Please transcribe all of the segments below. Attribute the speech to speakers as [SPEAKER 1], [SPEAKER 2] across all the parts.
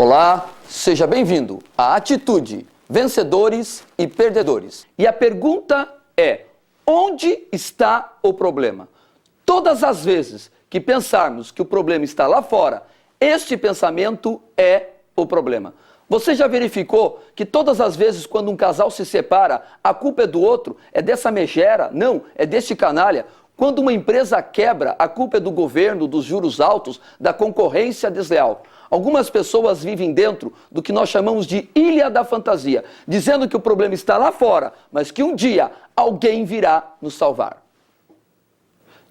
[SPEAKER 1] Olá, seja bem-vindo à Atitude, Vencedores e Perdedores. E a pergunta é, onde está o problema? Todas as vezes que pensarmos que o problema está lá fora, este pensamento é o problema. Você já verificou que todas as vezes quando um casal se separa, a culpa é do outro, é dessa megera, não, é deste canalha? Quando uma empresa quebra, a culpa é do governo, dos juros altos, da concorrência desleal. Algumas pessoas vivem dentro do que nós chamamos de ilha da fantasia, dizendo que o problema está lá fora, mas que um dia alguém virá nos salvar.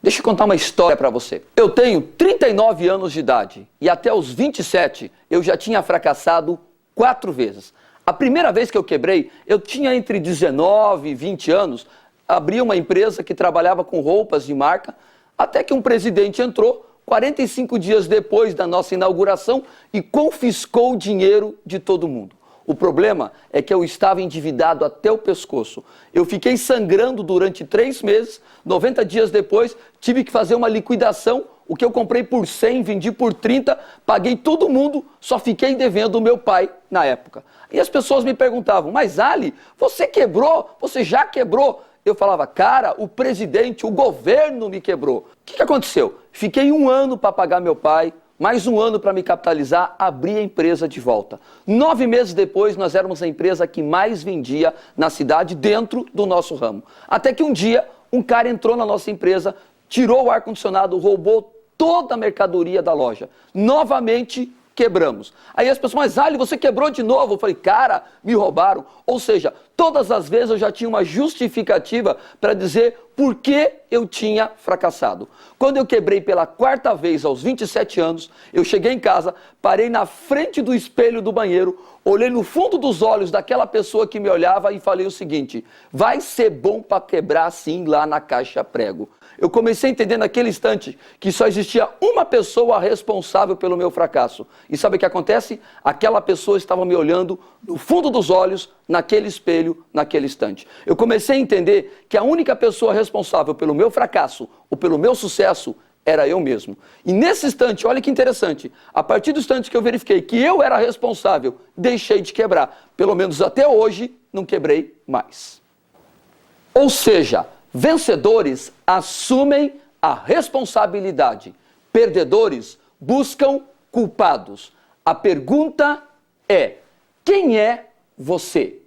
[SPEAKER 1] Deixa eu contar uma história para você. Eu tenho 39 anos de idade e até os 27 eu já tinha fracassado 4 vezes. A primeira vez que eu quebrei, eu tinha entre 19 e 20 anos, abri uma empresa que trabalhava com roupas de marca, até que um presidente entrou 45 dias depois da nossa inauguração e confiscou o dinheiro de todo mundo. O problema é que eu estava endividado até o pescoço. Eu fiquei sangrando durante 3 meses, 90 dias depois tive que fazer uma liquidação. O que eu comprei por 100, vendi por 30, paguei todo mundo, só fiquei devendo o meu pai na época. E as pessoas me perguntavam, mas Ali, você quebrou? Você já quebrou? Eu falava, cara, o presidente, o governo me quebrou. O que aconteceu? Fiquei 1 ano para pagar meu pai, mais 1 ano para me capitalizar, abri a empresa de volta. 9 meses depois, nós éramos a empresa que mais vendia na cidade dentro do nosso ramo. Até que um dia, um cara entrou na nossa empresa, tirou o ar-condicionado, roubou toda a mercadoria da loja. Novamente, quebramos. Aí as pessoas, mas Ali, você quebrou de novo? Eu falei, cara, me roubaram. Ou seja, todas as vezes eu já tinha uma justificativa para dizer por que eu tinha fracassado. Quando eu quebrei pela 4ª vez aos 27 anos, eu cheguei em casa, parei na frente do espelho do banheiro, olhei no fundo dos olhos daquela pessoa que me olhava e falei o seguinte, vai ser bom para quebrar assim lá na caixa prego. Eu comecei a entender naquele instante que só existia uma pessoa responsável pelo meu fracasso. E sabe o que acontece? Aquela pessoa estava me olhando no fundo dos olhos, naquele espelho, naquele instante. Eu comecei a entender que a única pessoa responsável pelo meu fracasso ou pelo meu sucesso era eu mesmo. E nesse instante, olha que interessante, a partir do instante que eu verifiquei que eu era responsável, deixei de quebrar. Pelo menos até hoje, não quebrei mais. Ou seja, vencedores assumem a responsabilidade. Perdedores buscam culpados. A pergunta é, quem é você?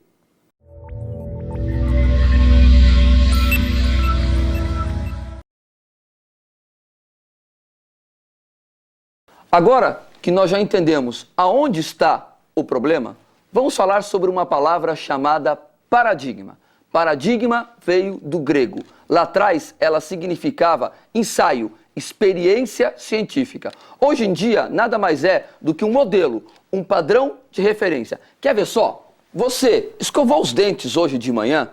[SPEAKER 1] Agora que nós já entendemos aonde está o problema, vamos falar sobre uma palavra chamada paradigma. Paradigma veio do grego. Lá atrás ela significava ensaio, experiência científica. Hoje em dia nada mais é do que um modelo, um padrão de referência. Quer ver só? Você escovou os dentes hoje de manhã?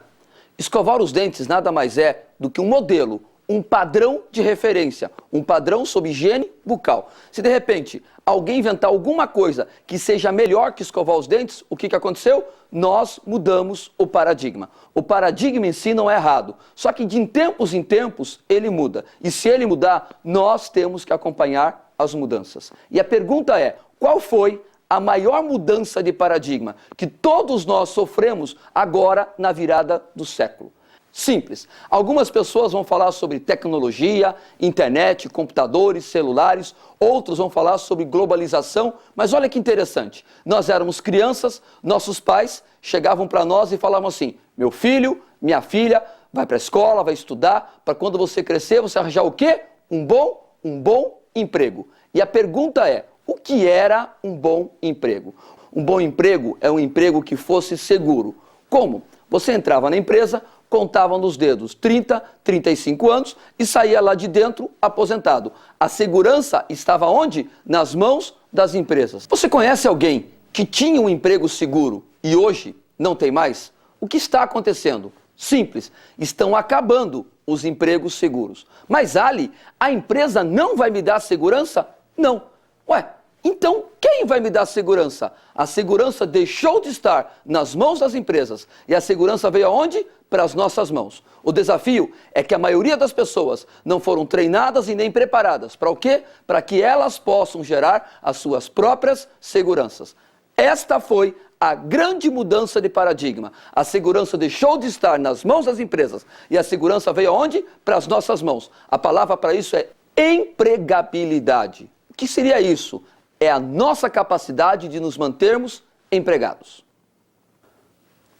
[SPEAKER 1] Escovar os dentes nada mais é do que um modelo, um padrão de referência, um padrão sobre higiene bucal. Se de repente alguém inventar alguma coisa que seja melhor que escovar os dentes, o que aconteceu? Nós mudamos o paradigma. O paradigma em si não é errado, só que de tempos em tempos ele muda. E se ele mudar, nós temos que acompanhar as mudanças. E a pergunta é, qual foi a maior mudança de paradigma que todos nós sofremos agora na virada do século? Simples. Algumas pessoas vão falar sobre tecnologia, internet, computadores, celulares, outros vão falar sobre globalização, mas olha que interessante. Nós éramos crianças, nossos pais chegavam para nós e falavam assim, meu filho, minha filha, vai para a escola, vai estudar, para quando você crescer, você arranjar o quê? Um bom emprego. E a pergunta é, o que era um bom emprego? Um bom emprego é um emprego que fosse seguro. Como? Você entrava na empresa, contava nos dedos 30, 35 anos e saía lá de dentro aposentado. A segurança estava onde? Nas mãos das empresas. Você conhece alguém que tinha um emprego seguro e hoje não tem mais? O que está acontecendo? Simples, estão acabando os empregos seguros. Mas Ali, a empresa não vai me dar segurança? Não. Ué, Então, quem vai me dar segurança? A segurança deixou de estar nas mãos das empresas e a segurança veio aonde? Para as nossas mãos. O desafio é que a maioria das pessoas não foram treinadas e nem preparadas. Para o quê? Para que elas possam gerar as suas próprias seguranças. Esta foi a grande mudança de paradigma. A segurança deixou de estar nas mãos das empresas e a segurança veio aonde? Para as nossas mãos. A palavra para isso é empregabilidade. O que seria isso? É a nossa capacidade de nos mantermos empregados.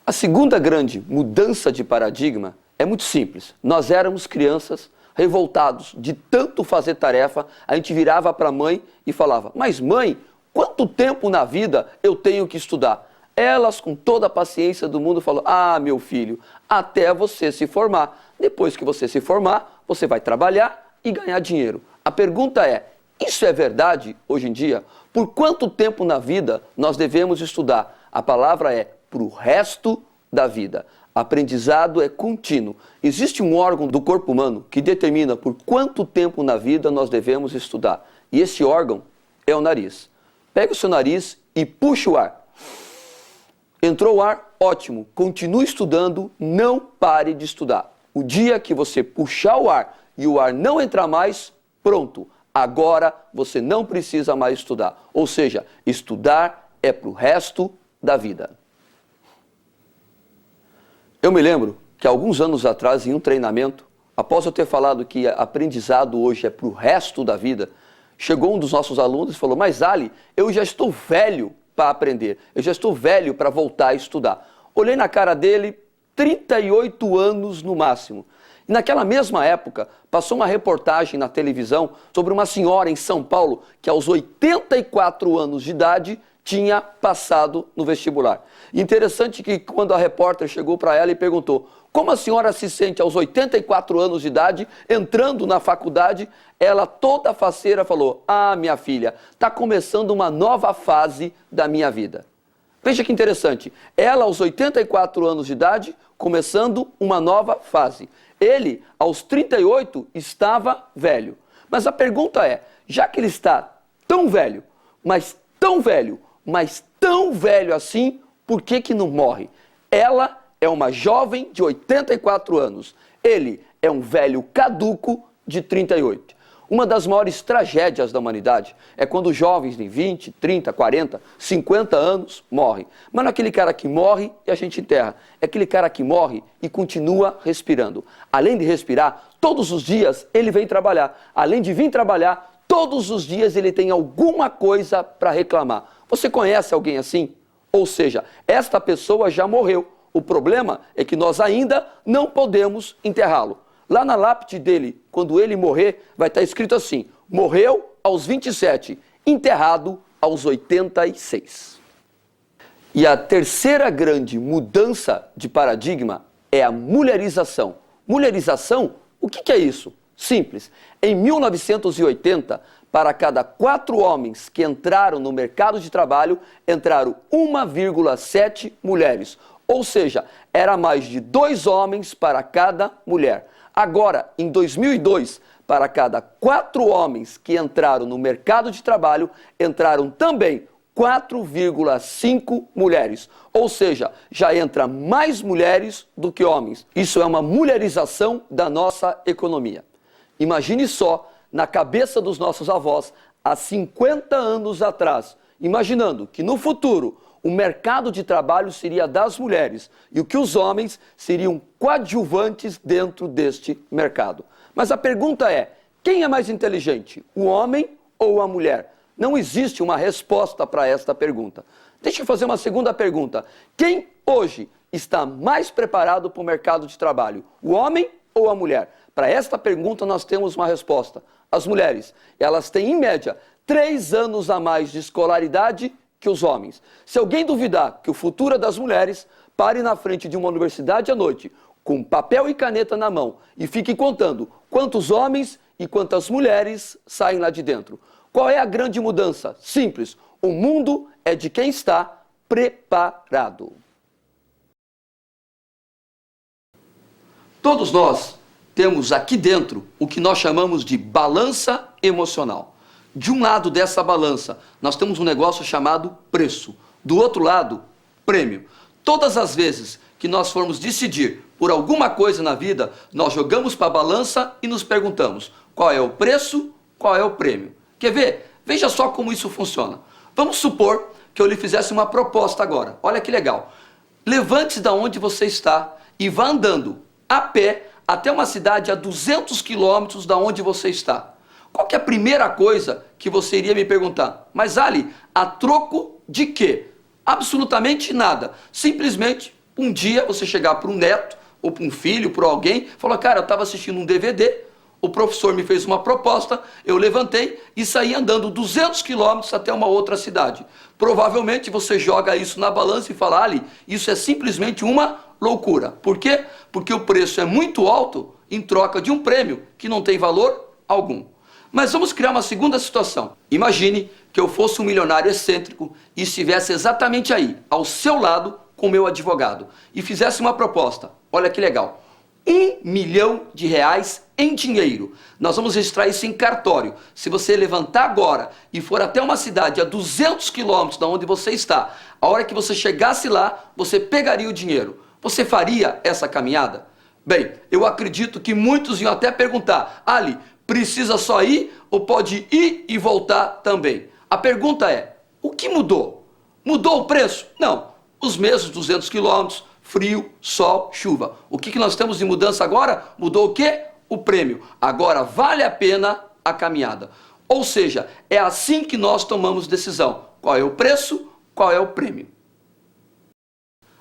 [SPEAKER 1] A segunda grande mudança de paradigma é muito simples. Nós éramos crianças revoltados de tanto fazer tarefa, a gente virava para a mãe e falava: mas mãe, quanto tempo na vida eu tenho que estudar? Elas, com toda a paciência do mundo, falaram: ah, meu filho, até você se formar. Depois que você se formar, você vai trabalhar e ganhar dinheiro. A pergunta é: isso é verdade hoje em dia? Por quanto tempo na vida nós devemos estudar? A palavra é para o resto da vida. Aprendizado é contínuo. Existe um órgão do corpo humano que determina por quanto tempo na vida nós devemos estudar. E esse órgão é o nariz. Pega o seu nariz e puxa o ar. Entrou o ar, ótimo. Continue estudando, não pare de estudar. O dia que você puxar o ar e o ar não entrar mais, pronto. Agora você não precisa mais estudar. Ou seja, estudar é para o resto da vida. Eu me lembro que alguns anos atrás, em um treinamento, após eu ter falado que aprendizado hoje é para o resto da vida, chegou um dos nossos alunos e falou: mas Ali, eu já estou velho para aprender, eu já estou velho para voltar a estudar. Olhei na cara dele, 38 anos no máximo. E naquela mesma época, passou uma reportagem na televisão sobre uma senhora em São Paulo que aos 84 anos de idade tinha passado no vestibular. Interessante que quando a repórter chegou para ela e perguntou: como a senhora se sente aos 84 anos de idade, entrando na faculdade, ela toda faceira falou: ah, minha filha, está começando uma nova fase da minha vida. Veja que interessante, ela aos 84 anos de idade, começando uma nova fase. Ele, aos 38, estava velho. Mas a pergunta é, já que ele está tão velho, mas tão velho, mas tão velho assim, por que não morre? Ela é uma jovem de 84 anos. Ele é um velho caduco de 38. Uma das maiores tragédias da humanidade é quando jovens de 20, 30, 40, 50 anos morrem. Mas não é aquele cara que morre e a gente enterra. É aquele cara que morre e continua respirando. Além de respirar, todos os dias ele vem trabalhar. Além de vir trabalhar, todos os dias ele tem alguma coisa para reclamar. Você conhece alguém assim? Ou seja, esta pessoa já morreu. O problema é que nós ainda não podemos enterrá-lo. Lá na lápide dele, quando ele morrer, vai estar escrito assim: morreu aos 27, enterrado aos 86. E a terceira grande mudança de paradigma é a mulherização. Mulherização, o que é isso? Simples. Em 1980, para cada 4 homens que entraram no mercado de trabalho, entraram 1,7 mulheres. Ou seja, era mais de 2 homens para cada mulher. Agora, em 2002, para cada 4 homens que entraram no mercado de trabalho, entraram também 4,5 mulheres. Ou seja, já entra mais mulheres do que homens. Isso é uma mulherização da nossa economia. Imagine só, na cabeça dos nossos avós, há 50 anos atrás, imaginando que no futuro o mercado de trabalho seria das mulheres e o que os homens seriam coadjuvantes dentro deste mercado. Mas a pergunta é, quem é mais inteligente, o homem ou a mulher? Não existe uma resposta para esta pergunta. Deixa eu fazer uma segunda pergunta. Quem hoje está mais preparado para o mercado de trabalho, o homem ou a mulher? Para esta pergunta nós temos uma resposta. As mulheres, elas têm em média 3 anos a mais de escolaridade que os homens. Se alguém duvidar que o futuro é das mulheres, pare na frente de uma universidade à noite, com papel e caneta na mão, e fique contando quantos homens e quantas mulheres saem lá de dentro. Qual é a grande mudança? Simples. O mundo é de quem está preparado. Todos nós temos aqui dentro o que nós chamamos de balança emocional. De um lado dessa balança, nós temos um negócio chamado preço. Do outro lado, prêmio. Todas as vezes que nós formos decidir por alguma coisa na vida, nós jogamos para a balança e nos perguntamos qual é o preço, qual é o prêmio. Quer ver? Veja só como isso funciona. Vamos supor que eu lhe fizesse uma proposta agora. Olha que legal. Levante-se da onde você está e vá andando a pé até uma cidade a 200 quilômetros da onde você está. Qual que é a primeira coisa que você iria me perguntar? Mas Ali, a troco de quê? Absolutamente nada. Simplesmente, um dia você chegar para um neto, ou para um filho, para alguém, falar, cara, eu estava assistindo um DVD, o professor me fez uma proposta, eu levantei e saí andando 200 quilômetros até uma outra cidade. Provavelmente você joga isso na balança e fala, Ali, isso é simplesmente uma loucura. Por quê? Porque o preço é muito alto em troca de um prêmio que não tem valor algum. Mas vamos criar uma segunda situação. Imagine que eu fosse um milionário excêntrico e estivesse exatamente aí, ao seu lado, com o meu advogado, e fizesse uma proposta. Olha que legal. R$1 milhão em dinheiro. Nós vamos registrar isso em cartório. Se você levantar agora e for até uma cidade a 200 quilômetros da onde você está, a hora que você chegasse lá, você pegaria o dinheiro. Você faria essa caminhada? Bem, eu acredito que muitos iam até perguntar, Ali, precisa só ir ou pode ir e voltar também? A pergunta é, o que mudou? Mudou o preço? Não. Os mesmos 200 quilômetros, frio, sol, chuva. O que nós temos de mudança agora? Mudou o quê? O prêmio. Agora vale a pena a caminhada. Ou seja, é assim que nós tomamos decisão. Qual é o preço? Qual é o prêmio?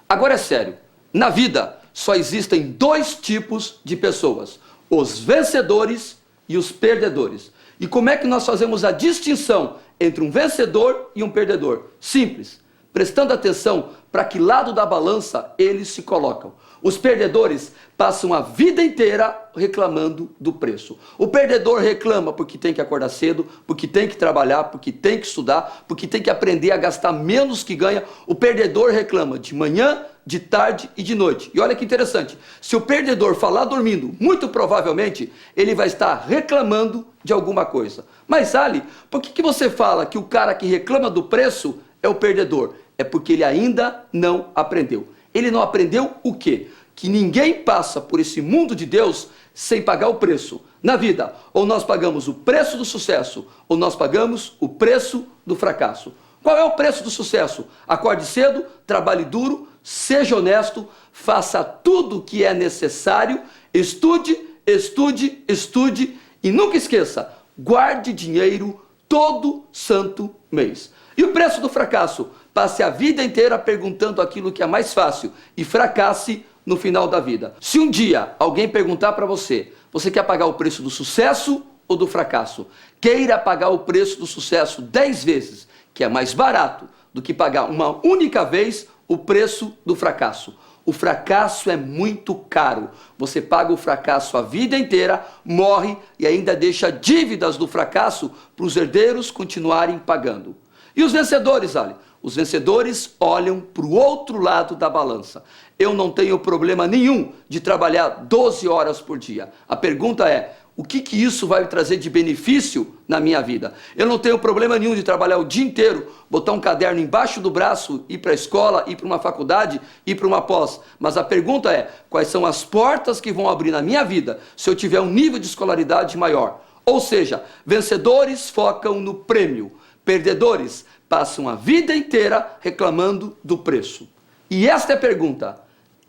[SPEAKER 1] Agora é sério. Na vida só existem dois tipos de pessoas. Os vencedores e os perdedores. E como é que nós fazemos a distinção entre um vencedor e um perdedor? Simples, prestando atenção para que lado da balança eles se colocam. Os perdedores passam a vida inteira reclamando do preço. O perdedor reclama porque tem que acordar cedo, porque tem que trabalhar, porque tem que estudar, porque tem que aprender a gastar menos que ganha. O perdedor reclama de manhã, de tarde e de noite. E olha que interessante, se o perdedor falar dormindo, muito provavelmente ele vai estar reclamando de alguma coisa. Mas Ali, por que você fala que o cara que reclama do preço é o perdedor? É porque ele ainda não aprendeu. Ele não aprendeu o quê? Que ninguém passa por esse mundo de Deus sem pagar o preço. Na vida, ou nós pagamos o preço do sucesso, ou nós pagamos o preço do fracasso. Qual é o preço do sucesso? Acorde cedo, trabalhe duro, seja honesto, faça tudo o que é necessário, estude, estude, estude e nunca esqueça, guarde dinheiro todo santo mês. E o preço do fracasso? Passe a vida inteira perguntando aquilo que é mais fácil e fracasse no final da vida. Se um dia alguém perguntar para você, você quer pagar o preço do sucesso ou do fracasso? Queira pagar o preço do sucesso 10 vezes, que é mais barato do que pagar uma única vez o preço do fracasso. O fracasso é muito caro. Você paga o fracasso a vida inteira, morre e ainda deixa dívidas do fracasso para os herdeiros continuarem pagando. E os vencedores, Ali? Os vencedores olham para o outro lado da balança. Eu não tenho problema nenhum de trabalhar 12 horas por dia. A pergunta é, o que isso vai me trazer de benefício na minha vida? Eu não tenho problema nenhum de trabalhar o dia inteiro, botar um caderno embaixo do braço, ir para a escola, ir para uma faculdade, ir para uma pós. Mas a pergunta é, quais são as portas que vão abrir na minha vida se eu tiver um nível de escolaridade maior? Ou seja, vencedores focam no prêmio, perdedores passam a vida inteira reclamando do preço. E esta é a pergunta,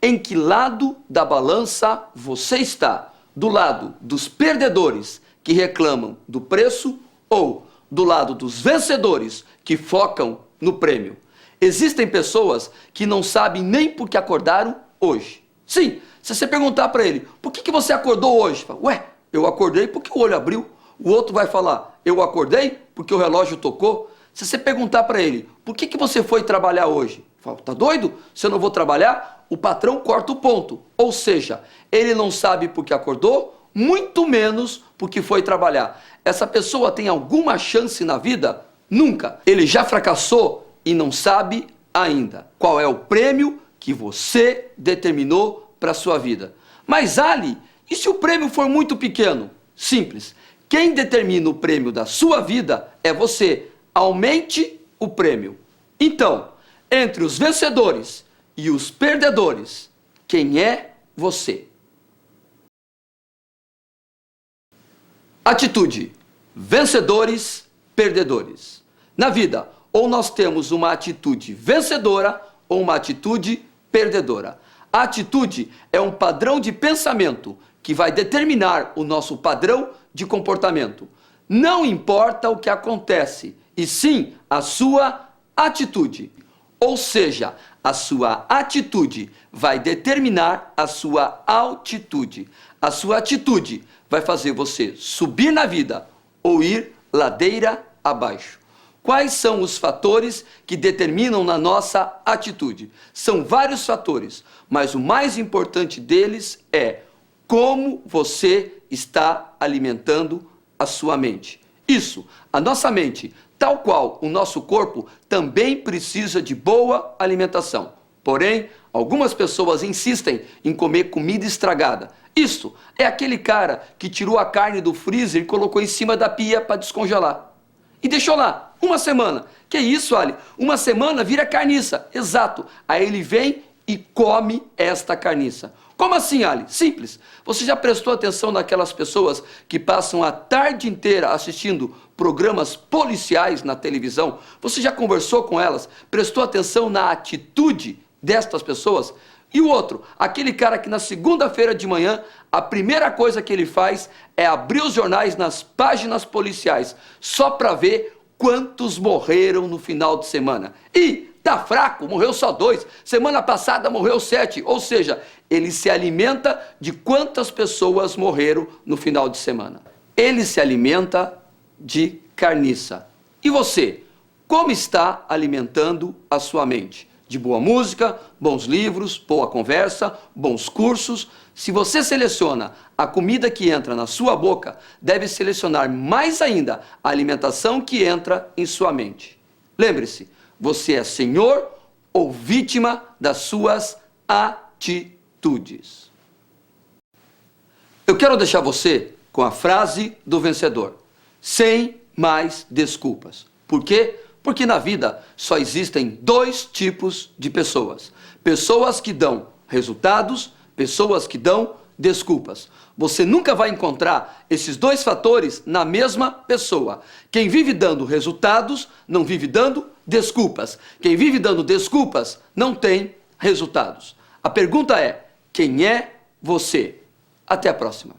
[SPEAKER 1] em que lado da balança você está? Do lado dos perdedores que reclamam do preço ou do lado dos vencedores que focam no prêmio? Existem pessoas que não sabem nem por que acordaram hoje. Sim, se você perguntar para ele, por que você acordou hoje? Fala, ué, eu acordei porque o olho abriu. O outro vai falar, eu acordei porque o relógio tocou. Se você perguntar para ele, por que você foi trabalhar hoje? Fala, tá doido? Se eu não vou trabalhar, o patrão corta o ponto. Ou seja, ele não sabe porque acordou, muito menos porque foi trabalhar. Essa pessoa tem alguma chance na vida? Nunca. Ele já fracassou e não sabe ainda qual é o prêmio que você determinou para a sua vida. Mas Ali, e se o prêmio for muito pequeno? Simples. Quem determina o prêmio da sua vida é você. Aumente o prêmio. Então, entre os vencedores e os perdedores, quem é você? Atitude: vencedores, perdedores. Na vida, ou nós temos uma atitude vencedora ou uma atitude perdedora. A atitude é um padrão de pensamento que vai determinar o nosso padrão de comportamento. Não importa o que acontece, e sim a sua atitude. Ou seja, a sua atitude vai determinar a sua altitude. A sua atitude vai fazer você subir na vida ou ir ladeira abaixo. Quais são os fatores que determinam na nossa atitude? São vários fatores, mas o mais importante deles é como você está alimentando a sua mente. Isso, a nossa mente, tal qual o nosso corpo, também precisa de boa alimentação. Porém, algumas pessoas insistem em comer comida estragada. Isso é aquele cara que tirou a carne do freezer e colocou em cima da pia para descongelar. E deixou lá uma semana. Que isso, Ali? Uma semana vira carniça. Exato. Aí ele vem e come esta carniça. Como assim, Ali? Simples. Você já prestou atenção naquelas pessoas que passam a tarde inteira assistindo programas policiais na televisão? Você já conversou com elas? Prestou atenção na atitude destas pessoas? E o outro, aquele cara que na segunda-feira de manhã, a primeira coisa que ele faz é abrir os jornais nas páginas policiais, só para ver quantos morreram no final de semana. E tá fraco, morreu só 2, semana passada morreu 7, ou seja, ele se alimenta de quantas pessoas morreram no final de semana. Ele se alimenta de carniça. E você, como está alimentando a sua mente? De boa música, bons livros, boa conversa, bons cursos. Se você seleciona a comida que entra na sua boca, deve selecionar mais ainda a alimentação que entra em sua mente. Lembre-se, você é senhor ou vítima das suas atitudes. Eu quero deixar você com a frase do vencedor: sem mais desculpas. Por quê? Porque na vida só existem 2 tipos de pessoas. Pessoas que dão resultados, pessoas que dão desculpas. Você nunca vai encontrar esses 2 fatores na mesma pessoa. Quem vive dando resultados, não vive dando desculpas. Quem vive dando desculpas, não tem resultados. A pergunta é: quem é você? Até a próxima.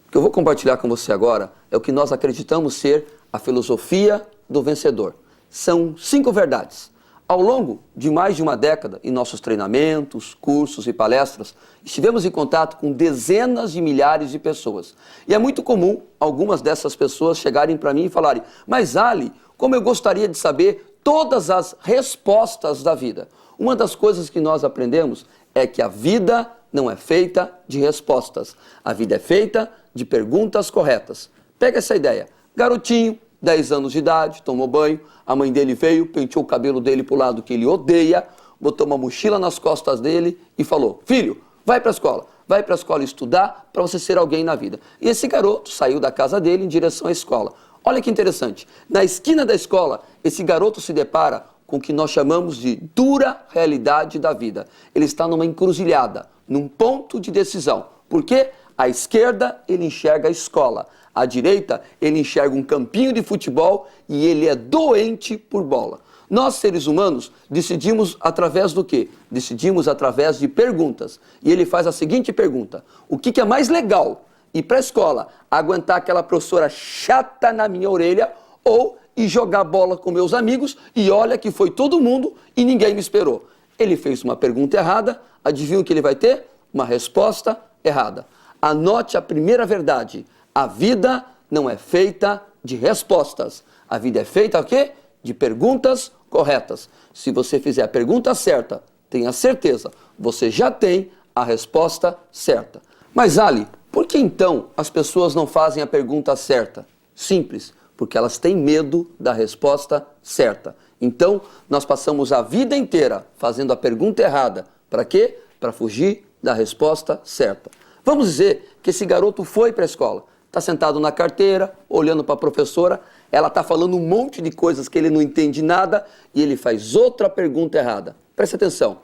[SPEAKER 1] O que eu vou compartilhar com você agora é o que nós acreditamos ser a filosofia do vencedor. São 5 verdades. Ao longo de mais de uma década, em nossos treinamentos, cursos e palestras, estivemos em contato com dezenas de milhares de pessoas. E é muito comum algumas dessas pessoas chegarem para mim e falarem: mas Ali, como eu gostaria de saber todas as respostas da vida. Uma das coisas que nós aprendemos é que a vida não é feita de respostas. A vida é feita de perguntas corretas. Pega essa ideia. Garotinho, 10 anos de idade, tomou banho, a mãe dele veio, penteou o cabelo dele pro lado que ele odeia, botou uma mochila nas costas dele e falou: filho, vai para a escola estudar para você ser alguém na vida. E esse garoto saiu da casa dele em direção à escola. Olha que interessante, na esquina da escola, esse garoto se depara com o que nós chamamos de dura realidade da vida. Ele está numa encruzilhada, num ponto de decisão. Por quê? À esquerda, ele enxerga a escola. À direita, ele enxerga um campinho de futebol e ele é doente por bola. Nós, seres humanos, decidimos através do quê? Decidimos através de perguntas. E ele faz a seguinte pergunta: o que é mais legal? Ir para a escola, aguentar aquela professora chata na minha orelha, ou ir jogar bola com meus amigos e olha que foi todo mundo e ninguém me esperou? Ele fez uma pergunta errada, adivinha o que ele vai ter? Uma resposta errada. Anote a primeira verdade: a vida não é feita de respostas. A vida é feita o quê? De perguntas corretas. Se você fizer a pergunta certa, tenha certeza, você já tem a resposta certa. Mas Ali, por que então as pessoas não fazem a pergunta certa? Simples, porque elas têm medo da resposta certa. Então, nós passamos a vida inteira fazendo a pergunta errada, Para quê? Para fugir da resposta certa. Vamos dizer que esse garoto foi para a escola, está sentado na carteira, olhando para a professora, ela está falando um monte de coisas que ele não entende nada e ele faz outra pergunta errada. Preste atenção,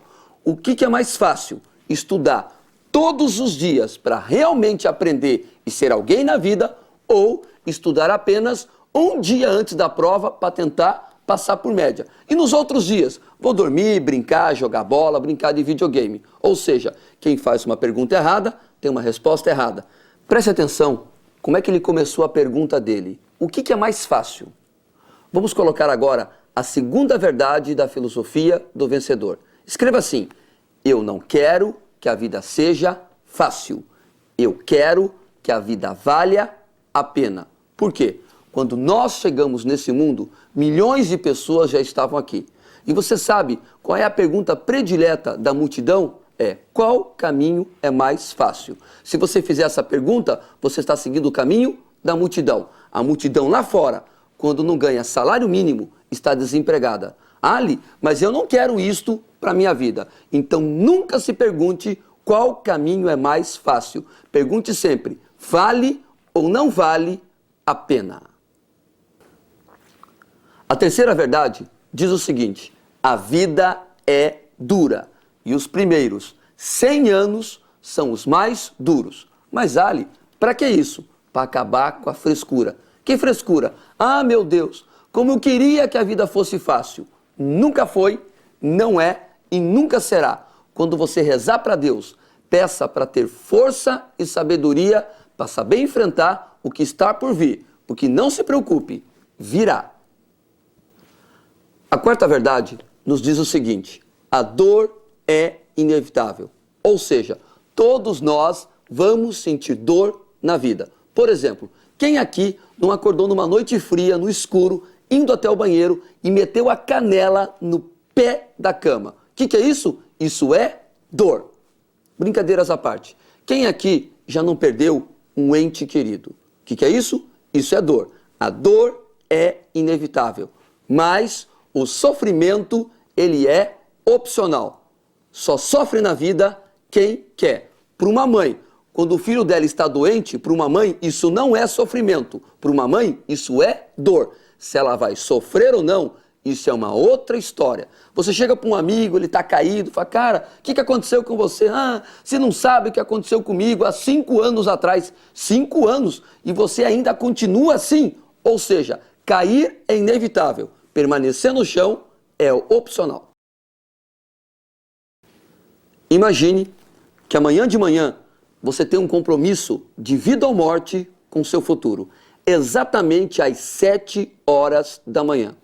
[SPEAKER 1] o que é mais fácil? Estudar todos os dias para realmente aprender e ser alguém na vida ou estudar apenas um dia antes da prova para tentar passar por média. E nos outros dias, vou dormir, brincar, jogar bola, brincar de videogame. Ou seja, quem faz uma pergunta errada tem uma resposta errada. Preste atenção, como é que ele começou a pergunta dele? O que é mais fácil? Vamos colocar agora a segunda verdade da filosofia do vencedor. Escreva assim: eu não quero que a vida seja fácil. Eu quero que a vida valha a pena. Por quê? Quando nós chegamos nesse mundo, milhões de pessoas já estavam aqui. E você sabe qual é a pergunta predileta da multidão? É: qual caminho é mais fácil? Se você fizer essa pergunta, você está seguindo o caminho da multidão. A multidão lá fora, quando não ganha salário mínimo, está desempregada. Ali, mas eu não quero isto para a minha vida. Então nunca se pergunte qual caminho é mais fácil. Pergunte sempre: vale ou não vale a pena? A terceira verdade diz o seguinte: a vida é dura e os primeiros 100 anos são os mais duros. Mas Ali, para que isso? Para acabar com a frescura. Que frescura? Ah, meu Deus, como eu queria que a vida fosse fácil. Nunca foi, não é e nunca será. Quando você rezar para Deus, peça para ter força e sabedoria para saber enfrentar o que está por vir. Porque não se preocupe, virá. A quarta verdade nos diz o seguinte: a dor é inevitável. Ou seja, todos nós vamos sentir dor na vida. Por exemplo, quem aqui não acordou numa noite fria, no escuro, indo até o banheiro e meteu a canela no pé da cama? O que é isso? Isso é dor. Brincadeiras à parte. Quem aqui já não perdeu um ente querido? O que é isso? Isso é dor. A dor é inevitável, mas o sofrimento, ele é opcional. Só sofre na vida quem quer. Para uma mãe, quando o filho dela está doente, para uma mãe isso não é sofrimento. Para uma mãe isso é dor. Se ela vai sofrer ou não, isso é uma outra história. Você chega para um amigo, ele está caído, fala: cara, o que aconteceu com você? Ah, você não sabe o que aconteceu comigo há 5 anos atrás. 5 anos e você ainda continua assim? Ou seja, cair é inevitável. Permanecer no chão é opcional. Imagine que amanhã de manhã você tem um compromisso de vida ou morte com seu futuro, exatamente às 7 horas da manhã.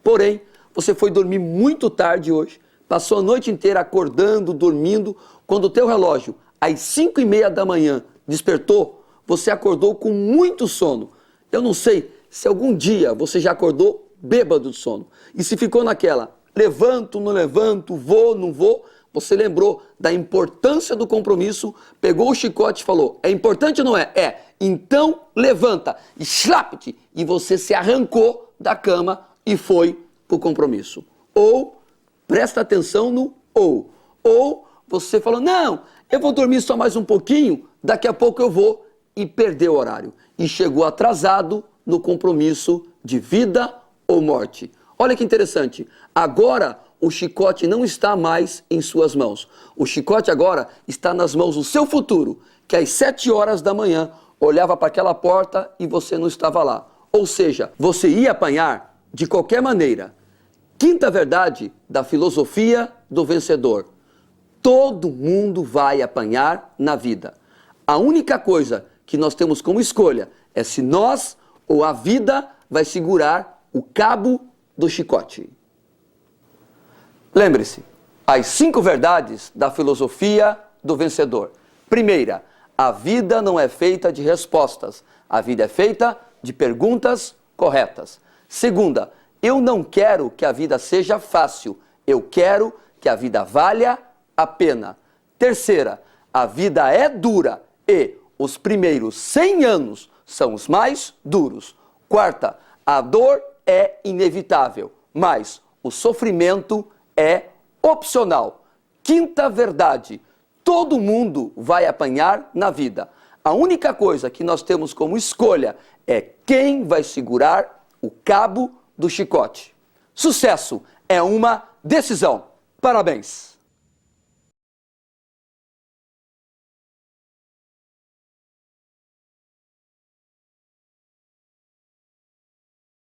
[SPEAKER 1] Porém, você foi dormir muito tarde hoje, passou a noite inteira acordando, dormindo. Quando o teu relógio, às 5:30 da manhã, despertou, você acordou com muito sono. Eu não sei se algum dia você já acordou bêbado de sono. E se ficou naquela: levanto, não levanto, vou, não vou, você lembrou da importância do compromisso, pegou o chicote e falou: é importante ou não é? É. Então levanta, e slap-te, e você se arrancou da cama e foi para o compromisso. Ou, presta atenção no ou você falou: não, eu vou dormir só mais um pouquinho, daqui a pouco eu vou, e perdeu o horário. E chegou atrasado no compromisso de vida ou morte. Olha que interessante, agora o chicote não está mais em suas mãos. O chicote agora está nas mãos do seu futuro, que às 7 horas da manhã olhava para aquela porta e você não estava lá. Ou seja, você ia apanhar de qualquer maneira. Quinta verdade da filosofia do vencedor: todo mundo vai apanhar na vida. A única coisa que nós temos como escolha é se nós ou a vida vai segurar o cabo do chicote. Lembre-se, as 5 verdades da filosofia do vencedor. Primeira, a vida não é feita de respostas. A vida é feita de perguntas corretas. Segunda, eu não quero que a vida seja fácil. Eu quero que a vida valha a pena. Terceira, a vida é dura e os primeiros 100 anos são os mais duros. Quarta, a dor é inevitável, mas o sofrimento é opcional. quinta verdade: todo mundo vai apanhar na vida. A única coisa que nós temos como escolha é quem vai segurar o cabo do chicote. Sucesso é uma decisão. Parabéns!